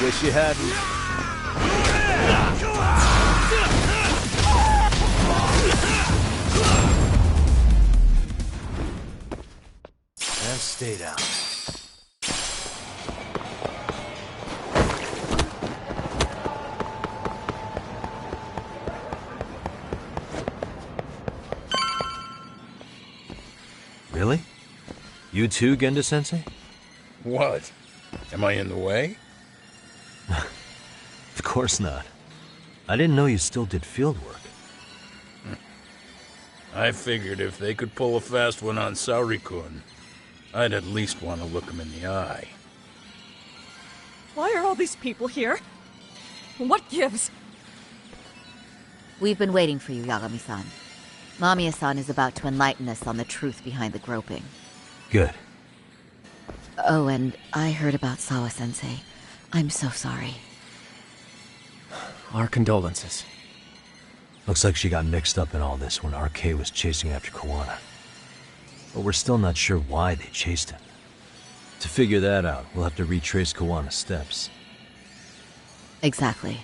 wish you hadn't. And stay down. Really? You too, Genda-sensei? What? Am I in the way? Of course not. I didn't know you still did field work. I figured if they could pull a fast one on Saori-kun, I'd at least want to look him in the eye. Why are all these people here? What gives? We've been waiting for you, Yagami-san. Mamiya-san is about to enlighten us on the truth behind the groping. Good. Oh, and I heard about Sawa-sensei. I'm so sorry. Our condolences. Looks like she got mixed up in all this when RK was chasing after Kawana. But we're still not sure why they chased him. To figure that out, we'll have to retrace Kawana's steps. Exactly.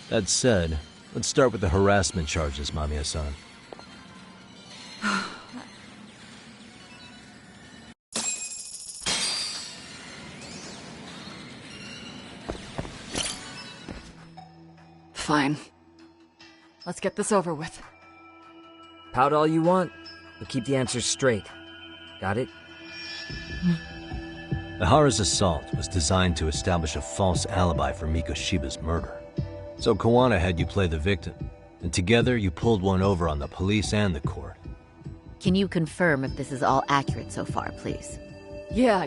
That said, let's start with the harassment charges, Mamiya-san. Fine. Let's get this over with. Pout all you want, but keep the answers straight. Got it? Ihara's assault was designed to establish a false alibi for Mikoshiba's murder. So Kawana had you play the victim, and together you pulled one over on the police and the court. Can you confirm if this is all accurate so far, please? Yeah.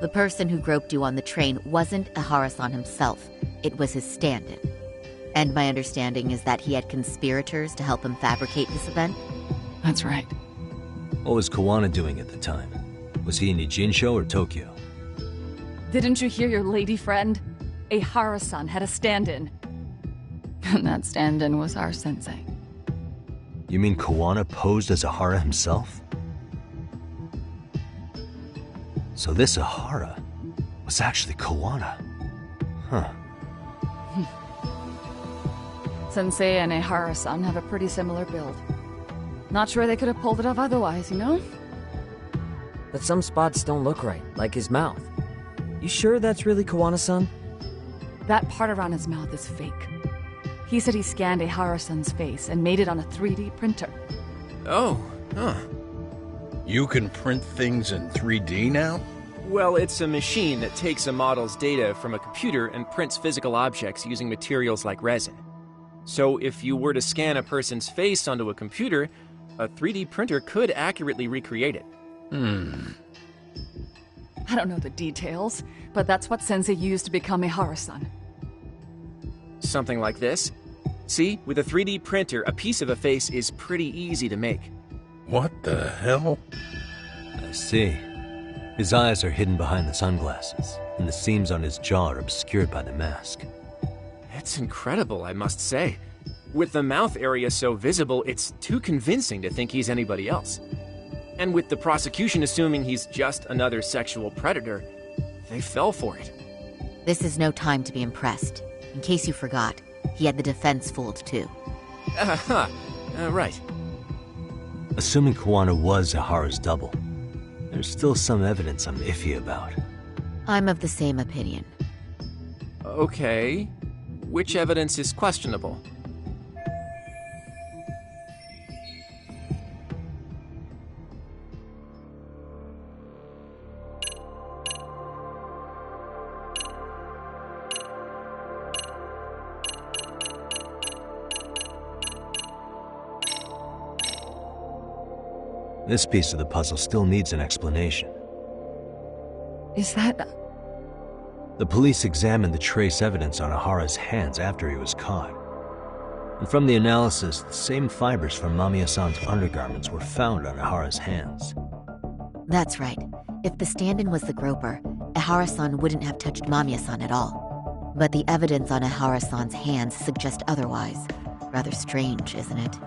The person who groped you on the train wasn't Ihara-san himself. It was his stand-in. And my understanding is that he had conspirators to help him fabricate this event? That's right. What was Kawana doing at the time? Was he in Ijinsho or Tokyo? Didn't you hear your lady friend? Ihara-san had a stand-in. And that stand-in was our sensei. You mean Kawana posed as Ihara himself? So this Ihara was actually Kawana. Huh. Sensei and Ihara-san have a pretty similar build. Not sure they could have pulled it off otherwise, you know? But some spots don't look right, like his mouth. You sure that's really Kawana-san? That part around his mouth is fake. He said he scanned Ihara-san's face and made it on a 3D printer. Oh, huh. You can print things in 3D now? Well, it's a machine that takes a model's data from a computer and prints physical objects using materials like resin. So if you were to scan a person's face onto a computer, a 3D printer could accurately recreate it. I don't know the details, but that's what Sensei used to become Ihara-san. Something like this. See, with a 3D printer, a piece of a face is pretty easy to make. What the hell? I see. His eyes are hidden behind the sunglasses, and the seams on his jaw are obscured by the mask. It's incredible, I must say. With the mouth area so visible, it's too convincing to think he's anybody else. And with the prosecution assuming he's just another sexual predator, they fell for it. This is no time to be impressed. In case you forgot, he had the defense fooled too. Right. Assuming Kawana was Ihara's double, there's still some evidence I'm iffy about. I'm of the same opinion. Okay. Which evidence is questionable? This piece of the puzzle still needs an explanation. Is that... The police examined the trace evidence on Ihara's hands after he was caught. And from the analysis, the same fibers from Mamiya-san's undergarments were found on Ihara's hands. That's right. If the stand-in was the groper, Ihara-san wouldn't have touched Mamiya-san at all. But the evidence on Ihara-san's hands suggests otherwise. Rather strange, isn't it?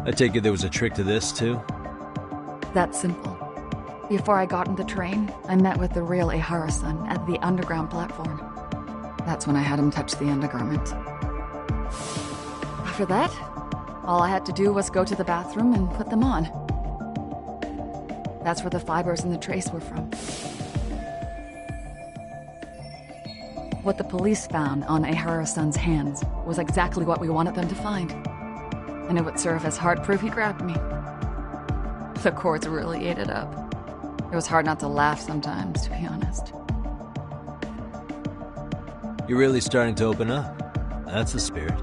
I take it there was a trick to this, too? that simple? Before I got on the train, I met with the real Ehara-san at the underground platform. That's when I had him touch the undergarment. After that, all I had to do was go to the bathroom and put them on. That's where the fibers in the trace were from. What the police found on Ehara-san's hands was exactly what we wanted them to find. And it would serve as hard proof he grabbed me. The courts really ate it up. It was hard not to laugh sometimes, to be honest. You're really starting to open up. That's the spirit.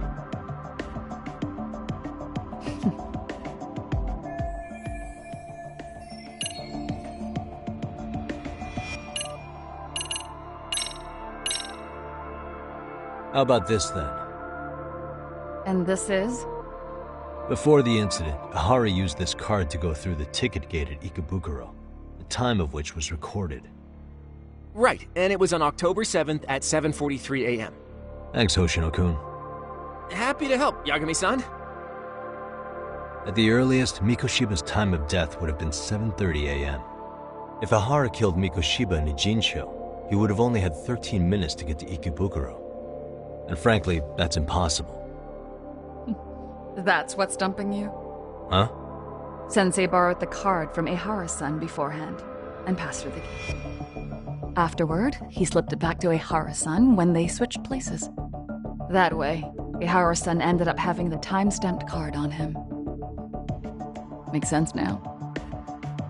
How about this then? And this is? Before the incident, Ehara used this card to go through the ticket gate at Ikebukuro, the time of which was recorded. Right, and it was on October 7th at 7:43 a.m. Thanks, Hoshino-kun. Happy to help, Yagami-san. At the earliest, Mikoshiba's time of death would have been 7:30 a.m. If Ehara killed Mikoshiba in Ijincho, he would have only had 13 minutes to get to Ikebukuro. And frankly, that's impossible. That's what's stumping you? Huh? Sensei borrowed the card from Ehara-san beforehand and passed her the key. Afterward, he slipped it back to Ehara-san when they switched places. That way, Ehara-san ended up having the time-stamped card on him. Makes sense now.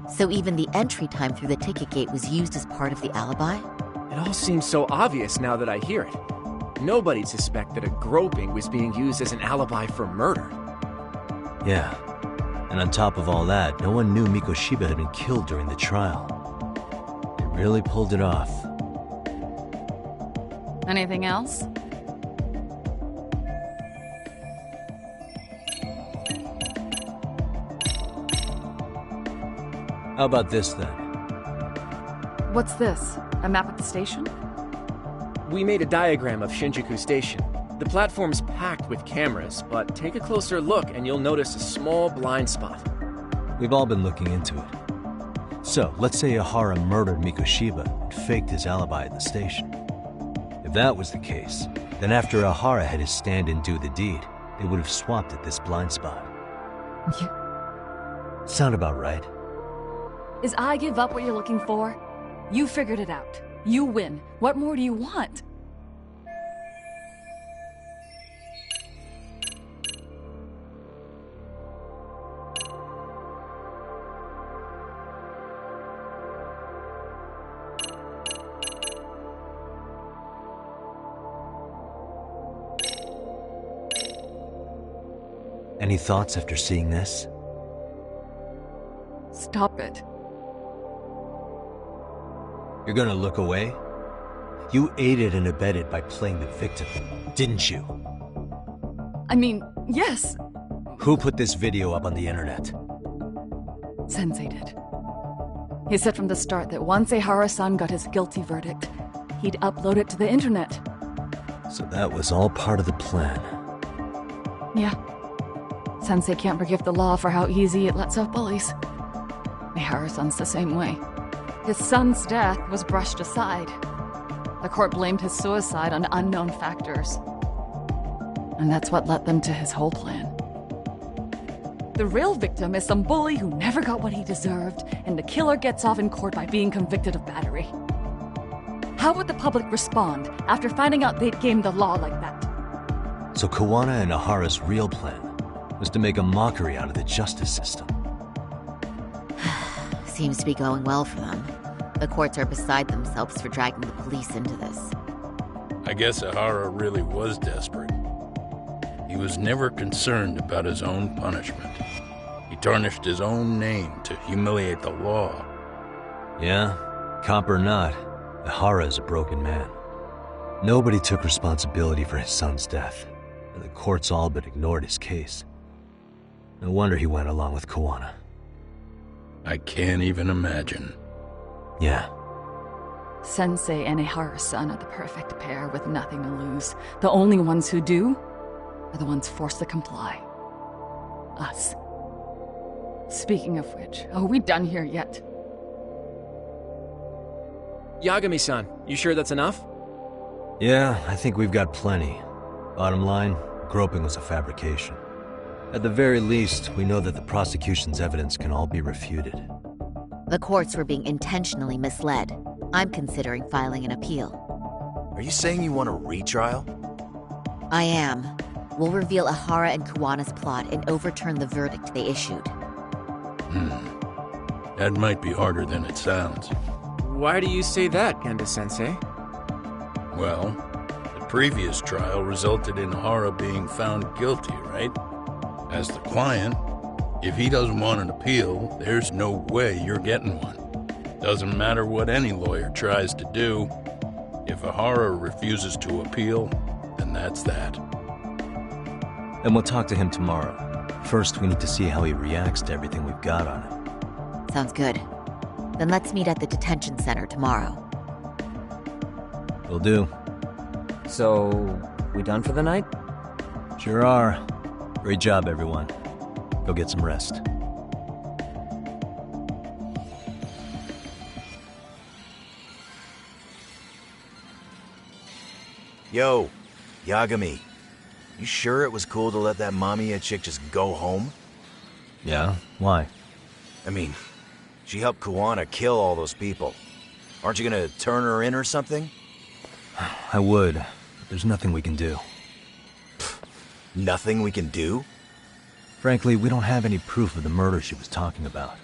So even the entry time through the ticket gate was used as part of the alibi? It all seems so obvious now that I hear it. Nobody'd suspect that a groping was being used as an alibi for murder. Yeah. And on top of all that, no one knew Mikoshiba had been killed during the trial. They really pulled it off. Anything else? How about this then? What's this? A map of the station? We made a diagram of Shinjuku Station. The platform's packed with cameras, but take a closer look and you'll notice a small blind spot. We've all been looking into it. So, let's say Ehara murdered Mikoshiba and faked his alibi at the station. If that was the case, then after Ehara had his stand-in do the deed, they would have swapped at this blind spot. Sound about right? Is I give up what you're looking for? You figured it out. You win. What more do you want? Any thoughts after seeing this? Stop it. You're gonna look away? You aided and abetted by playing the victim, didn't you? I mean, yes, Who put this video up on the internet? Sensei did. He said from the start that once Ehara-san got his guilty verdict, he'd upload it to the internet. So that was all part of the plan. Yeah. Sensei can't forgive the law for how easy it lets off bullies. Ehara-san's the same way. His son's death was brushed aside. The court blamed his suicide on unknown factors. And that's what led them to his whole plan. The real victim is some bully who never got what he deserved, and the killer gets off in court by being convicted of battery. How would the public respond after finding out they'd gamed the law like that? So Kawana and Ahara's real plan was to make a mockery out of the justice system. Seems to be going well for them. The courts are beside themselves for dragging the police into this. I guess Ehara really was desperate. He was never concerned about his own punishment. He tarnished his own name to humiliate the law. Yeah, cop or not, Ehara is a broken man. Nobody took responsibility for his son's death, and the courts all but ignored his case. No wonder he went along with Kawana. I can't even imagine. Yeah. Sensei and Ehara-san are the perfect pair with nothing to lose. The only ones who do are the ones forced to comply. Us. Speaking of which, are we done here yet? Yagami-san, you sure that's enough? Yeah, I think we've got plenty. Bottom line, groping was a fabrication. At the very least, we know that the prosecution's evidence can all be refuted. The courts were being intentionally misled. I'm considering filing an appeal. Are you saying you want a retrial? I am. We'll reveal Ihara and Kuwana's plot and overturn the verdict they issued. That might be harder than it sounds. Why do you say that, Genda-sensei? Well, the previous trial resulted in Hara being found guilty, right? As the client, if he doesn't want an appeal, there's no way you're getting one. Doesn't matter what any lawyer tries to do. If Ihara refuses to appeal, then that's that. And we'll talk to him tomorrow. First, we need to see how he reacts to everything we've got on him. Sounds good. Then let's meet at the detention center tomorrow. Will do. So, we done for the night? Sure are. Great job, everyone. Go get some rest. Yo, Yagami. You sure it was cool to let that Mamiya chick just go home? Yeah? Why? I mean, she helped Kuwana kill all those people. Aren't you gonna turn her in or something? I would, but there's nothing we can do. Nothing we can do? Frankly, we don't have any proof of the murder she was talking about.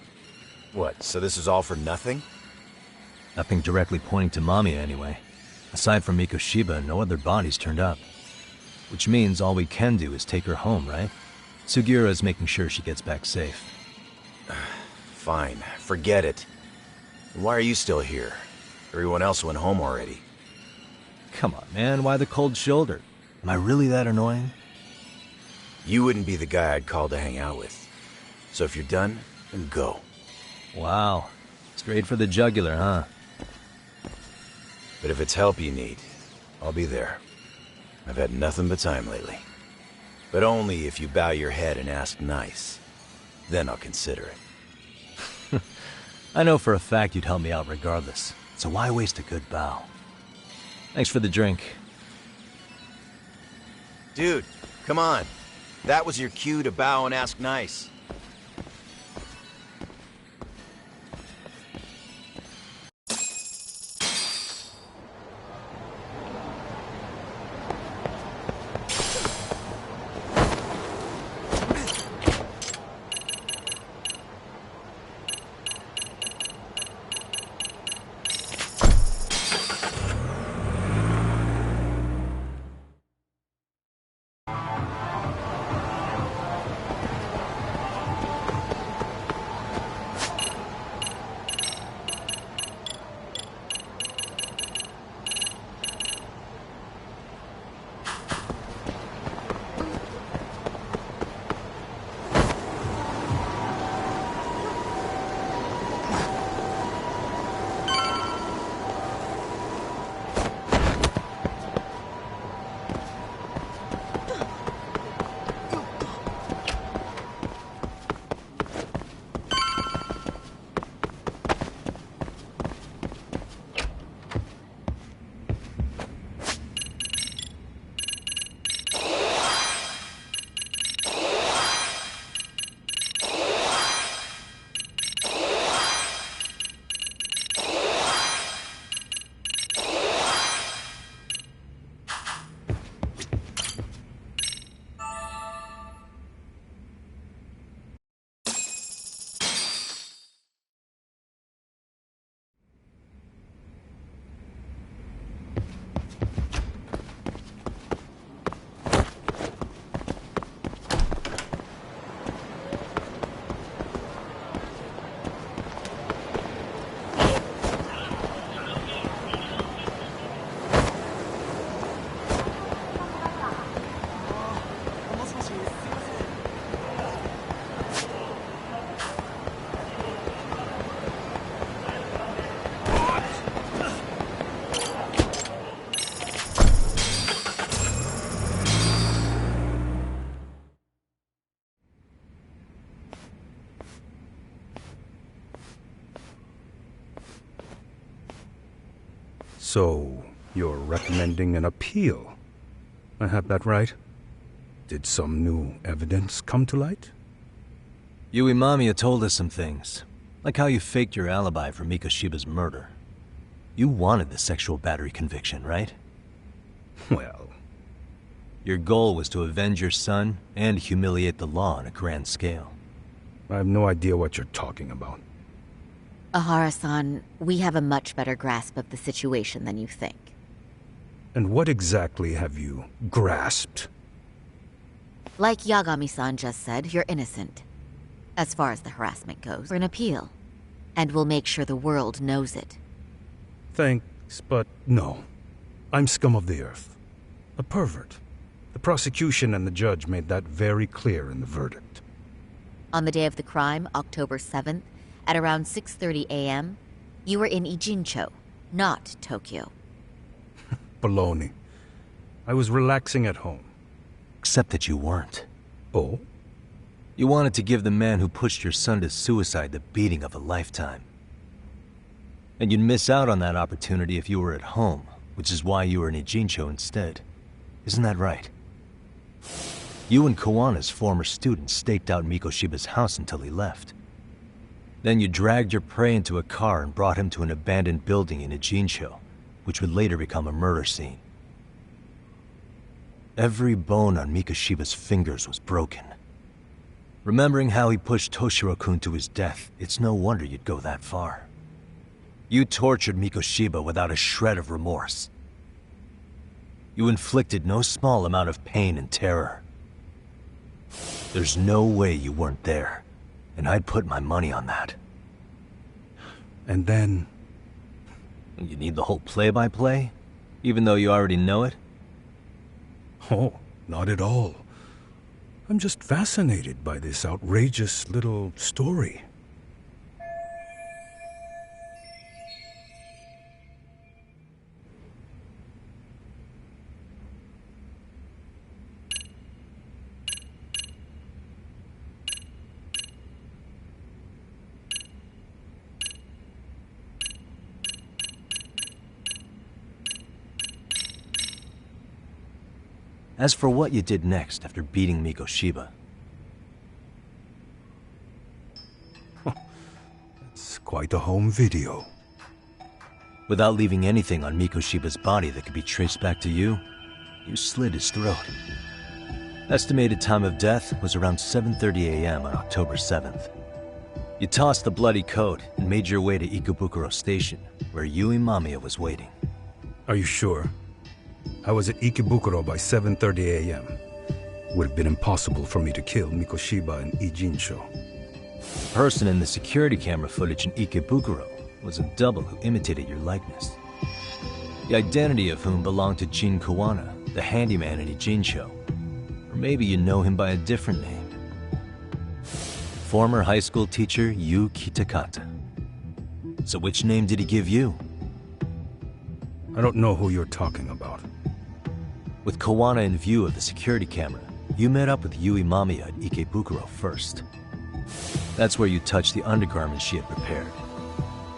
What, so this is all for nothing? Nothing directly pointing to Mamiya, anyway. Aside from Mikoshiba, no other bodies turned up. Which means all we can do is take her home, right? Sugiura is making sure she gets back safe. Fine, forget it. Why are you still here? Everyone else went home already. Come on, man, why the cold shoulder? Am I really that annoying? You wouldn't be the guy I'd call to hang out with. So if you're done, then go. Wow. Straight for the jugular, huh? But if it's help you need, I'll be there. I've had nothing but time lately. But only if you bow your head and ask nice. Then I'll consider it. I know for a fact you'd help me out regardless, so why waste a good bow? Thanks for the drink. Dude, come on. That was your cue to bow and ask nice. So, you're recommending an appeal? I have that right? Did some new evidence come to light? Yui Mamiya told us some things, like how you faked your alibi for Mikoshiba's murder. You wanted the sexual battery conviction, right? Well... Your goal was to avenge your son and humiliate the law on a grand scale. I have no idea what you're talking about. Ahara-san, we have a much better grasp of the situation than you think. And what exactly have you grasped? Like Yagami-san just said, you're innocent. As far as the harassment goes, for an appeal. And we'll make sure the world knows it. Thanks, but no. I'm scum of the earth. A pervert. The prosecution and the judge made that very clear in the verdict. On the day of the crime, October 7th, at around 6:30 a.m., you were in Ijincho, not Tokyo. Baloney. I was relaxing at home. Except that you weren't. Oh? You wanted to give the man who pushed your son to suicide the beating of a lifetime. And you'd miss out on that opportunity if you were at home, which is why you were in Ijincho instead. Isn't that right? You and Kawana's former student staked out Mikoshiba's house until he left. Then you dragged your prey into a car and brought him to an abandoned building in Ijincho, which would later become a murder scene. Every bone on Mikoshiba's fingers was broken. Remembering how he pushed Toshiro-kun to his death, it's no wonder you'd go that far. You tortured Mikoshiba without a shred of remorse. You inflicted no small amount of pain and terror. There's no way you weren't there, and I'd put my money on that. And then... You need the whole play-by-play, even though you already know it? Oh, not at all. I'm just fascinated by this outrageous little story. As for what you did next after beating Mikoshiba... It's quite a home video. Without leaving anything on Mikoshiba's body that could be traced back to you, you slit his throat. Estimated time of death was around 7:30 a.m. on October 7th. You tossed the bloody coat and made your way to Ikebukuro Station, where Yui Mamiya was waiting. Are you sure? I was at Ikebukuro by 7:30 a.m. Would have been impossible for me to kill Mikoshiba in Ijincho. The person in the security camera footage in Ikebukuro was a double who imitated your likeness. The identity of whom belonged to Jin Kawana, the handyman in Ijincho. Or maybe you know him by a different name. Former high school teacher Yu Kitakata. So which name did he give you? I don't know who you're talking about. With Kawana in view of the security camera, you met up with Yui Mamiya at Ikebukuro first. That's where you touched the undergarments she had prepared.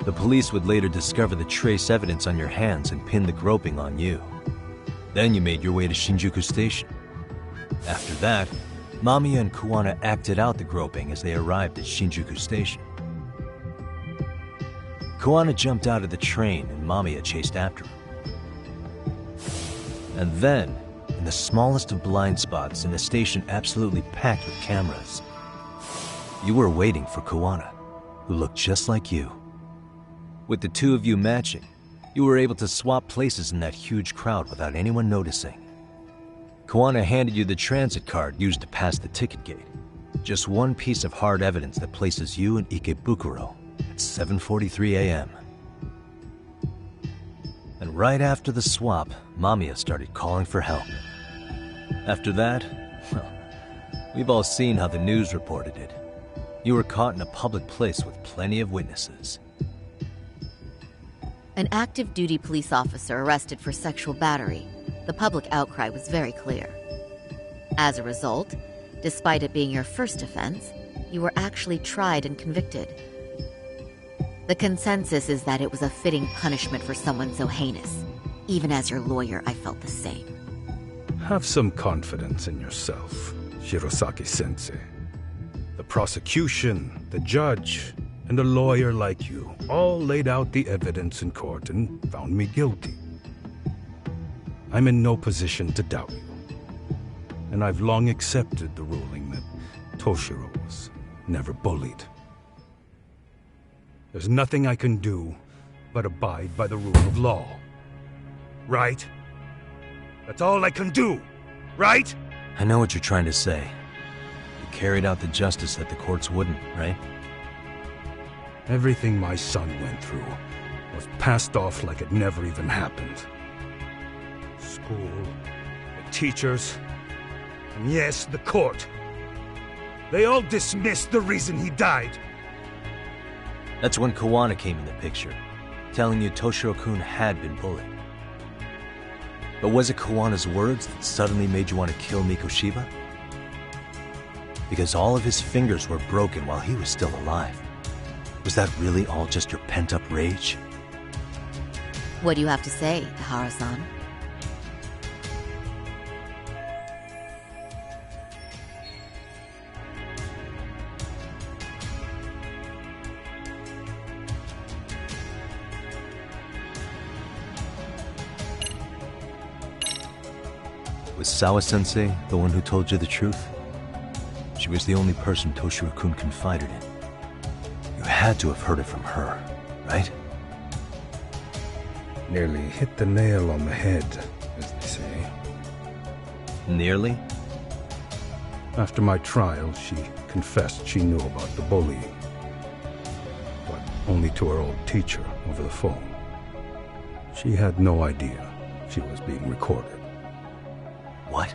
The police would later discover the trace evidence on your hands and pin the groping on you. Then you made your way to Shinjuku Station. After that, Mamiya and Kawana acted out the groping as they arrived at Shinjuku Station. Kawana jumped out of the train and Mamiya chased after him. And then, in the smallest of blind spots in a station absolutely packed with cameras, you were waiting for Kawana, who looked just like you. With the two of you matching, you were able to swap places in that huge crowd without anyone noticing. Kawana handed you the transit card used to pass the ticket gate. Just one piece of hard evidence that places you in Ikebukuro at 7:43 a.m. And right after the swap, Mamiya started calling for help. After that, well, we've all seen how the news reported it. You were caught in a public place with plenty of witnesses. An active duty police officer arrested for sexual battery. The public outcry was very clear. As a result, despite it being your first offense, you were actually tried and convicted. The consensus is that it was a fitting punishment for someone so heinous. Even as your lawyer, I felt the same. Have some confidence in yourself, Shirosaki-sensei. The prosecution, the judge, and a lawyer like you all laid out the evidence in court and found me guilty. I'm in no position to doubt you. And I've long accepted the ruling that Toshiro was never bullied. There's nothing I can do but abide by the rule of law. Right? That's all I can do, right? I know what you're trying to say. You carried out the justice that the courts wouldn't, right? Everything my son went through was passed off like it never even happened. School, the teachers, and yes, the court. They all dismissed the reason he died. That's when Kawana came in the picture, telling you Toshiro-kun had been bullied. But was it Kawana's words that suddenly made you want to kill Mikoshiba? Because all of his fingers were broken while he was still alive. Was that really all just your pent-up rage? What do you have to say, Ihara-san? Was Sawa-sensei the one who told you the truth? She was the only person Toshiro-kun confided in. You had to have heard it from her, right? Nearly hit the nail on the head, as they say. Nearly? After my trial, she confessed she knew about the bullying. But only to her old teacher over the phone. She had no idea she was being recorded. What?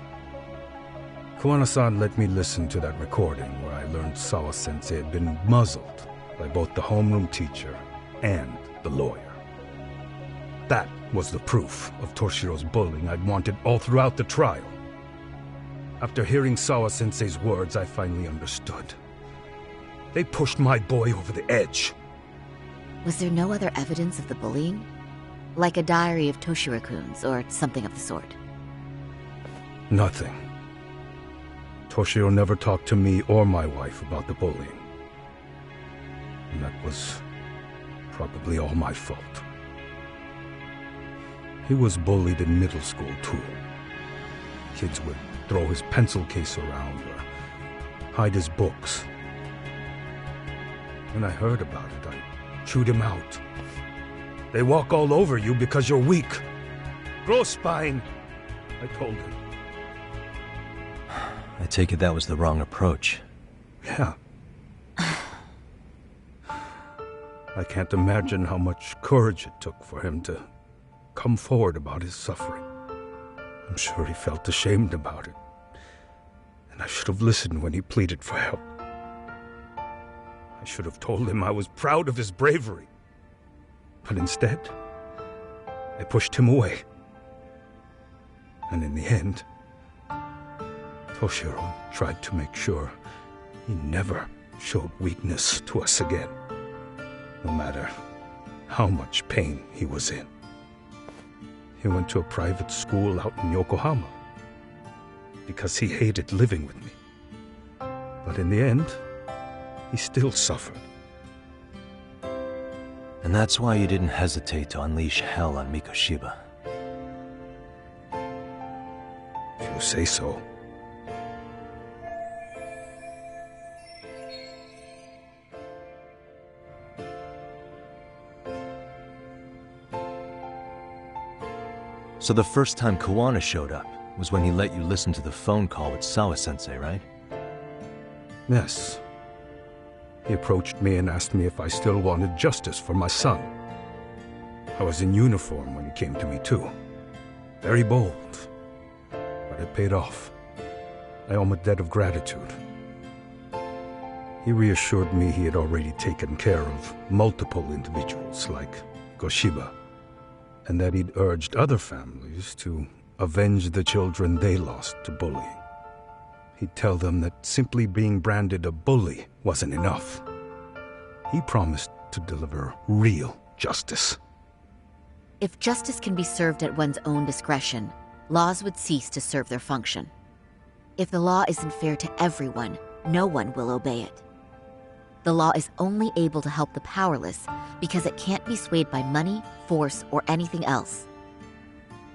Kawana-san let me listen to that recording where I learned Sawa-sensei had been muzzled by both the homeroom teacher and the lawyer. That was the proof of Toshiro's bullying I'd wanted all throughout the trial. After hearing Sawa-sensei's words, I finally understood. They pushed my boy over the edge. Was there no other evidence of the bullying? Like a diary of Toshiro-kun's or something of the sort? Nothing. Toshiro never talked to me or my wife about the bullying. And that was probably all my fault. He was bullied in middle school, too. Kids would throw his pencil case around or hide his books. When I heard about it, I chewed him out. They walk all over you because you're weak. Grow spine, I told him. I take it that was the wrong approach. Yeah. I can't imagine how much courage it took for him to come forward about his suffering. I'm sure he felt ashamed about it. And I should have listened when he pleaded for help. I should have told him I was proud of his bravery. But instead, I pushed him away. And in the end, Toshiro tried to make sure he never showed weakness to us again, no matter how much pain he was in. He went to a private school out in Yokohama because he hated living with me. But in the end, he still suffered. And that's why you didn't hesitate to unleash hell on Mikoshiba. If you say so. So the first time Kawana showed up was when he let you listen to the phone call with Sawa-sensei, right? Yes. He approached me and asked me if I still wanted justice for my son. I was in uniform when he came to me, too. Very bold. But it paid off. I owe him a debt of gratitude. He reassured me he had already taken care of multiple individuals like Goshiba, and that he'd urged other families to avenge the children they lost to bullying. He'd tell them that simply being branded a bully wasn't enough. He promised to deliver real justice. If justice can be served at one's own discretion, laws would cease to serve their function. If the law isn't fair to everyone, no one will obey it. The law is only able to help the powerless because it can't be swayed by money, force, or anything else.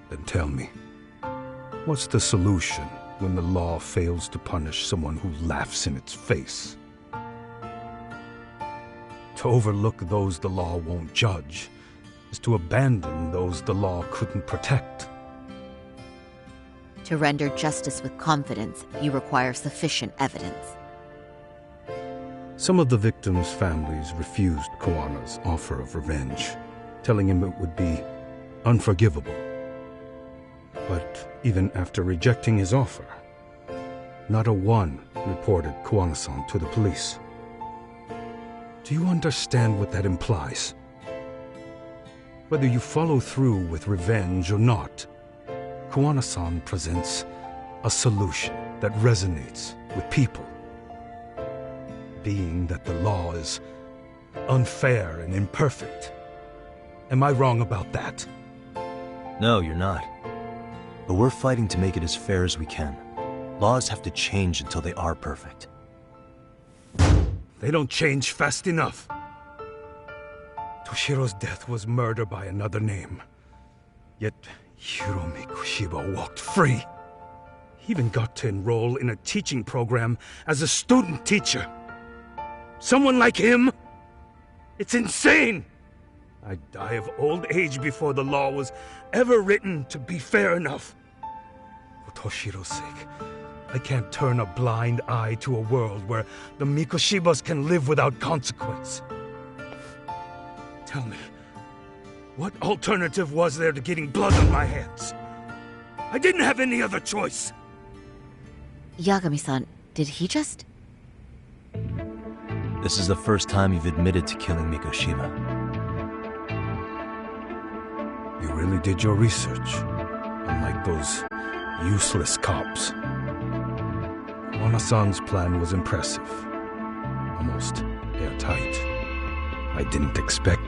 Then tell me, what's the solution when the law fails to punish someone who laughs in its face? To overlook those the law won't judge is to abandon those the law couldn't protect. To render justice with confidence, you require sufficient evidence. Some of the victims' families refused Kuana's offer of revenge, telling him it would be unforgivable. But even after rejecting his offer, not a one reported Kuana-san to the police. Do you understand what that implies? Whether you follow through with revenge or not, Kuana-san presents a solution that resonates with people. Being that the law is unfair and imperfect. Am I wrong about that? No, you're not. But we're fighting to make it as fair as we can. Laws have to change until they are perfect. They don't change fast enough. Toshiro's death was murder by another name. Yet Hiromi Kushiba walked free. He even got to enroll in a teaching program as a student teacher. Someone like him? It's insane! I'd die of old age before the law was ever written to be fair enough. For Toshiro's sake, I can't turn a blind eye to a world where the Mikoshibas can live without consequence. Tell me, what alternative was there to getting blood on my hands? I didn't have any other choice. Yagami-san, did he just... This is the first time you've admitted to killing Mikoshiba. You really did your research, unlike those useless cops. Kuana-san's plan was impressive, almost airtight. I didn't expect